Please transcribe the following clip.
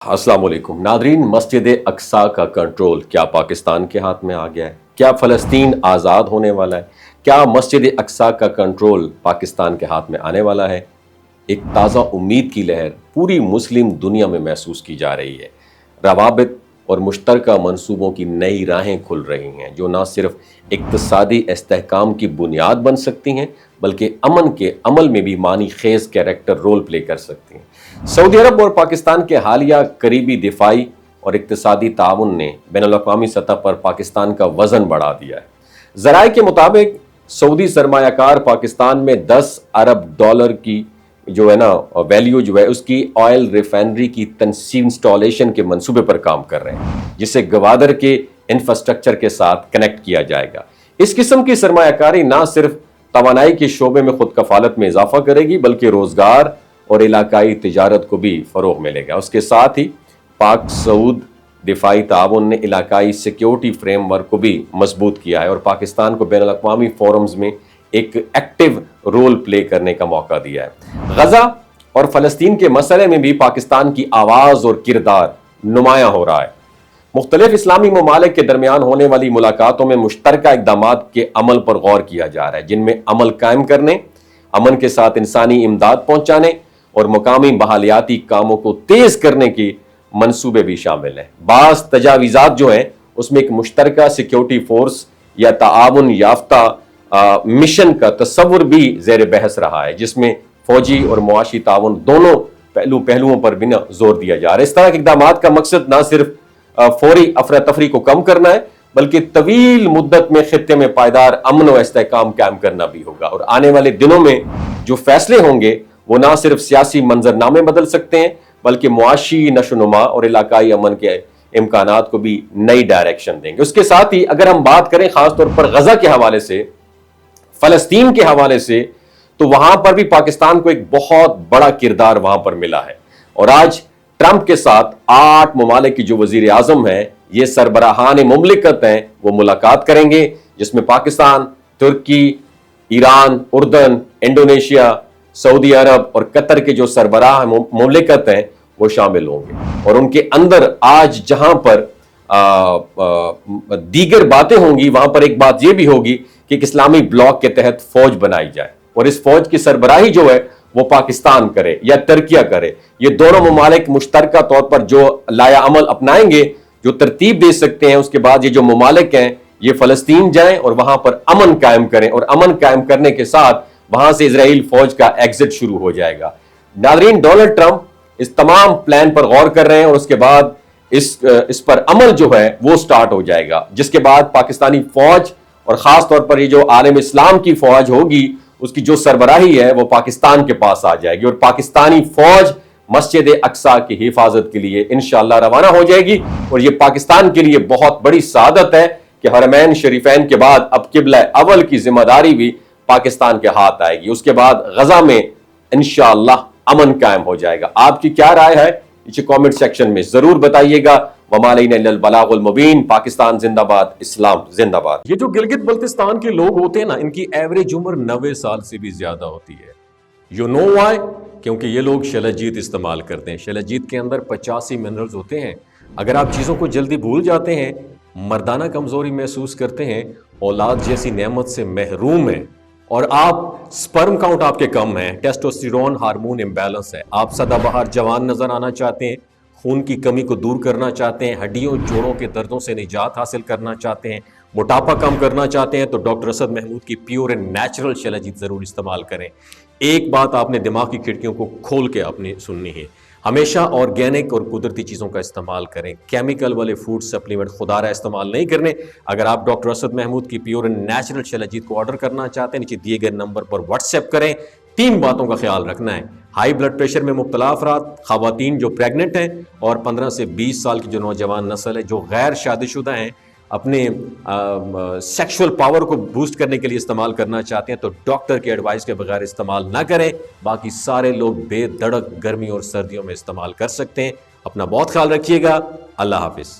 अस्सलाम वालेकुम नादरीन। मस्जिद अक्सा का कंट्रोल क्या पाकिस्तान के हाथ में आ गया है? क्या फ़लस्तीन आज़ाद होने वाला है? क्या मस्जिद अक्सा का कंट्रोल पाकिस्तान के हाथ में आने वाला है? एक ताज़ा उम्मीद की लहर पूरी मुस्लिम दुनिया में महसूस की जा रही है। रवाबित और मुश्तरका मंसूबों की नई राहें खुल रही हैं जो न सिर्फ इक्तसादी इस्तेहकाम की बुनियाद बन सकती हैं बल्कि अमन के अमल में भी मानी खेज कैरेक्टर रोल प्ले कर सकती हैं। सऊदी अरब और पाकिस्तान के हालिया करीबी दिफाई और इक्तसादी ताउन ने बैनुल-अक़वामी सतह पर पाकिस्तान का वज़न बढ़ा दिया है। ज़राए के मुताबिक सऊदी सरमायाकार पाकिस्तान में $10 अरब की जो है ना वैल्यू जो है उसकी ऑयल रिफाइनरी की तंसीब इंस्टॉलेशन के मंसूबे पर काम कर रहे हैं जिसे गवादर के इंफ्रास्ट्रक्चर के साथ कनेक्ट किया जाएगा। इस किस्म की सरमायाकारी ना सिर्फ तवानाई के शोबे में खुद कफालत में इजाफा करेगी बल्कि रोजगार और इलाकाई तिजारत को भी फरोग मिलेगा। उसके साथ ही पाक सऊद दिफाई ताउन ने इलाकाई सिक्योरिटी फ्रेमवर्क को भी मजबूत किया है और पाकिस्तान को बैनुल अक़वामी फोरम्स में एक एक्टिव रोल प्ले करने का मौका दिया है। गजा और फ़लस्तीन के मसले में भी पाकिस्तान की आवाज़ और किरदार नुमायां हो रहा है। मुख्तलिफ इस्लामी ममालिक के दरमियान होने वाली मुलाकातों में मुश्तरका इक़दामात के अमल पर गौर किया जा रहा है जिनमें अमल कायम करने, अमन के साथ इंसानी इमदाद पहुंचाने और मुकामी बहालियाती कामों को तेज करने की मंसूबे भी शामिल हैं। बाज़ तजावीज़ात जो हैं उसमें एक मुश्तरका सिक्योरिटी फोर्स या ताआवुन याफ्ता मिशन का तस्वुर भी ज़ेर बहस रहा है जिसमें फौजी और मुआशी ताउन दोनों पहलुओं पर भी जोर दिया जा रहा है। इस तरह के इक़दामात का मकसद न सिर्फ फौरी अफरा तफरी को कम करना है बल्कि तवील मुद्दत में खित्ते में पायदार अमन व इस्तेहकाम कायम करना भी होगा और आने वाले दिनों में जो फैसले होंगे वो ना सिर्फ सियासी मंजरनामे बदल सकते हैं बल्कि मुआशी नशोनुमा और इलाकाई अमन के इम्कानात को भी नई डायरेक्शन देंगे। उसके साथ ही अगर हम बात करें खासतौर पर गजा के हवाले से, फ़लस्तीन के हवाले से, तो वहां पर भी पाकिस्तान को एक बहुत बड़ा किरदार वहां पर मिला है और आज ट्रंप के साथ 8 ममालिक की जो वजीर आजम है ये सरबराहान मुमलिकत हैं वो मुलाकात करेंगे जिसमें पाकिस्तान, तुर्की, ईरान, उर्दन, इंडोनेशिया, सऊदी अरब और कतर के जो सरबराह मुमलिकत हैं वो शामिल होंगे और उनके अंदर आज जहां पर दीगर बातें होंगी वहां पर एक बात यह भी होगी कि एक इस्लामी ब्लॉक के तहत फौज बनाई जाए और इस फौज की सरबराही जो है वो पाकिस्तान करे या तुर्किया करे। ये दोनों ममालिक मुश्तरका तौर पर जो लाया अमल अपनाएंगे, जो तरतीब दे सकते हैं, उसके बाद ये जो ममालिक हैं ये फ़लस्तीन जाएं और वहां पर अमन कायम करें और अमन कायम करने के साथ वहां से इजराइल फौज का एग्जिट शुरू हो जाएगा। नाज़रीन, डोनाल्ड ट्रंप इस तमाम प्लान पर गौर कर रहे हैं और उसके बाद इस पर अमल जो है वो स्टार्ट हो जाएगा जिसके बाद पाकिस्तानी फौज और खास तौर पर ये जो आलम इस्लाम की फौज होगी उसकी जो सरबराही है वो पाकिस्तान के पास आ जाएगी और पाकिस्तानी फौज मस्जिद अक्सा की हिफाजत के लिए इंशाअल्लाह रवाना हो जाएगी और ये पाकिस्तान के लिए बहुत बड़ी सआदत है कि हरमैन शरीफैन के बाद अब किबला अव्वल की जिम्मेदारी भी पाकिस्तान के हाथ आएगी। उसके बाद गजा में इंशाअल्लाह अमन कायम हो जाएगा। आपकी क्या राय है नीचे कमेंट सेक्शन में जरूर बताइएगा। वमा अलैना इल्लल बलागुल मुबीन। पाकिस्तान जिंदाबाद, इस्लाम जिंदाबाद। ये जो गिलगित बल्तिस्तान के लोग होते हैं ना, इनकी एवरेज उम्र 90 साल से भी ज्यादा होती है। You know why? क्योंकि ये लोग शलजीत इस्तेमाल करते हैं। शलजीत के अंदर 85 मिनरल्स होते हैं। अगर आप चीज़ों को जल्दी भूल जाते हैं, मर्दाना कमजोरी महसूस करते हैं, औलाद जैसी नेमत से महरूम हैं और आप स्पर्म काउंट आपके कम है, टेस्टोस्टेरोन हार्मोन इम्बैलेंस है, आप सदाबहार जवान नजर आना चाहते हैं, खून की कमी को दूर करना चाहते हैं, हड्डियों जोड़ों के दर्दों से निजात हासिल करना चाहते हैं, मोटापा कम करना चाहते हैं, तो डॉक्टर असद महमूद की प्योर एंड नेचुरल शलजीत ज़रूर इस्तेमाल करें। एक बात आपने दिमाग की खिड़कियों को खोल के अपनी सुननी है, हमेशा ऑर्गेनिक और कुदरती चीज़ों का इस्तेमाल करें। केमिकल वाले फूड सप्लीमेंट खुदारा इस्तेमाल नहीं करने। अगर आप डॉक्टर असद महमूद की प्योर एंड नेचुरल शलजीत को ऑर्डर करना चाहते हैं नीचे दिए गए नंबर पर व्हाट्सएप करें। 3 बातों का ख्याल रखना है, हाई ब्लड प्रेशर में मुब्तला अफराद, खवातीन जो प्रेग्नेंट हैं और 15 से 20 साल की जो नौजवान नस्ल है जो गैर शादीशुदा हैं, अपने सेक्सुअल पावर को बूस्ट करने के लिए इस्तेमाल करना चाहते हैं तो डॉक्टर की एडवाइस के बगैर इस्तेमाल ना करें। बाकी सारे लोग बेधड़क गर्मी और सर्दियों में इस्तेमाल कर सकते हैं। अपना बहुत ख्याल रखिएगा। अल्लाह हाफिज।